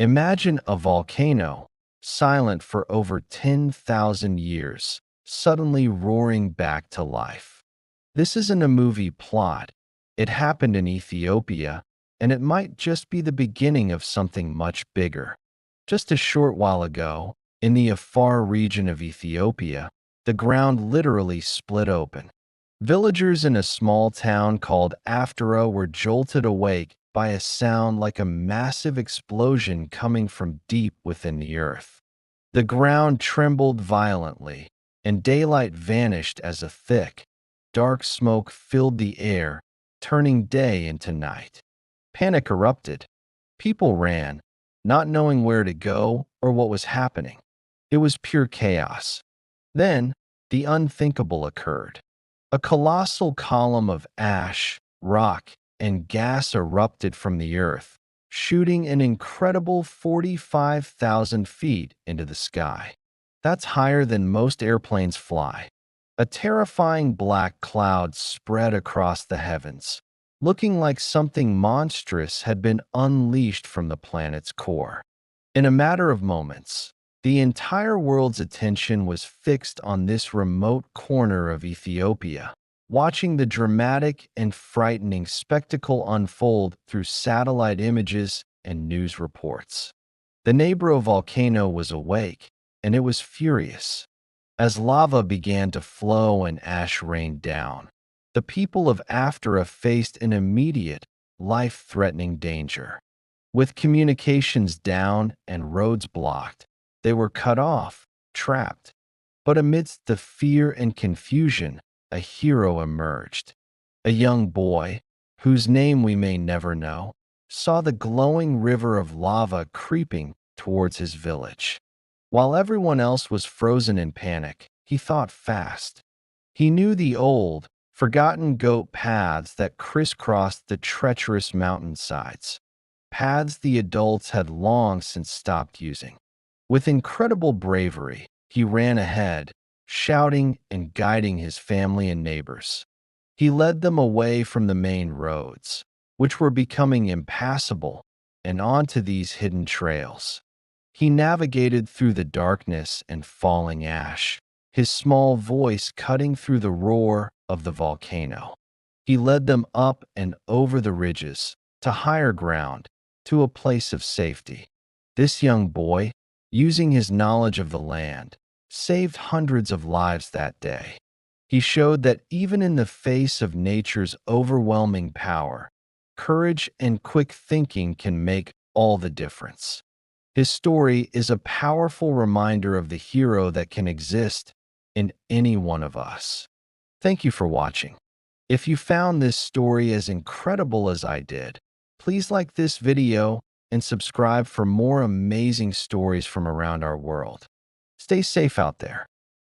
Imagine a volcano, silent for over 10,000 years, suddenly roaring back to life. This isn't a movie plot. It happened in Ethiopia, and it might just be the beginning of something much bigger. Just a short while ago, in the Afar region of Ethiopia, the ground literally split open. Villagers in a small town called Afdera were jolted awake by a sound like a massive explosion coming from deep within the earth. The ground trembled violently, and daylight vanished as a thick, dark smoke filled the air, turning day into night. Panic erupted. People ran, not knowing where to go or what was happening. It was pure chaos. Then, the unthinkable occurred. A colossal column of ash, rock, and gas erupted from the earth, shooting an incredible 45,000 feet into the sky. That's higher than most airplanes fly. A terrifying black cloud spread across the heavens, looking like something monstrous had been unleashed from the planet's core. In a matter of moments, the entire world's attention was fixed on this remote corner of Ethiopia, watching the dramatic and frightening spectacle unfold through satellite images and news reports. The neighbor volcano was awake, and it was furious. As lava began to flow and ash rained down, the people of Afdera faced an immediate, life-threatening danger. With communications down and roads blocked, they were cut off, trapped. But amidst the fear and confusion, a hero emerged. A young boy, whose name we may never know, saw the glowing river of lava creeping towards his village. While everyone else was frozen in panic, he thought fast. He knew the old, forgotten goat paths that crisscrossed the treacherous mountainsides, paths the adults had long since stopped using. With incredible bravery, he ran ahead, shouting and guiding his family and neighbors. He led them away from the main roads, which were becoming impassable, and onto these hidden trails. He navigated through the darkness and falling ash, his small voice cutting through the roar of the volcano. He led them up and over the ridges, to higher ground, to a place of safety. This young boy, using his knowledge of the land, saved hundreds of lives that day. He showed that even in the face of nature's overwhelming power, courage and quick thinking can make all the difference. His story is a powerful reminder of the hero that can exist in any one of us. Thank you for watching. If you found this story as incredible as I did, please like this video and subscribe for more amazing stories from around our world. Stay safe out there.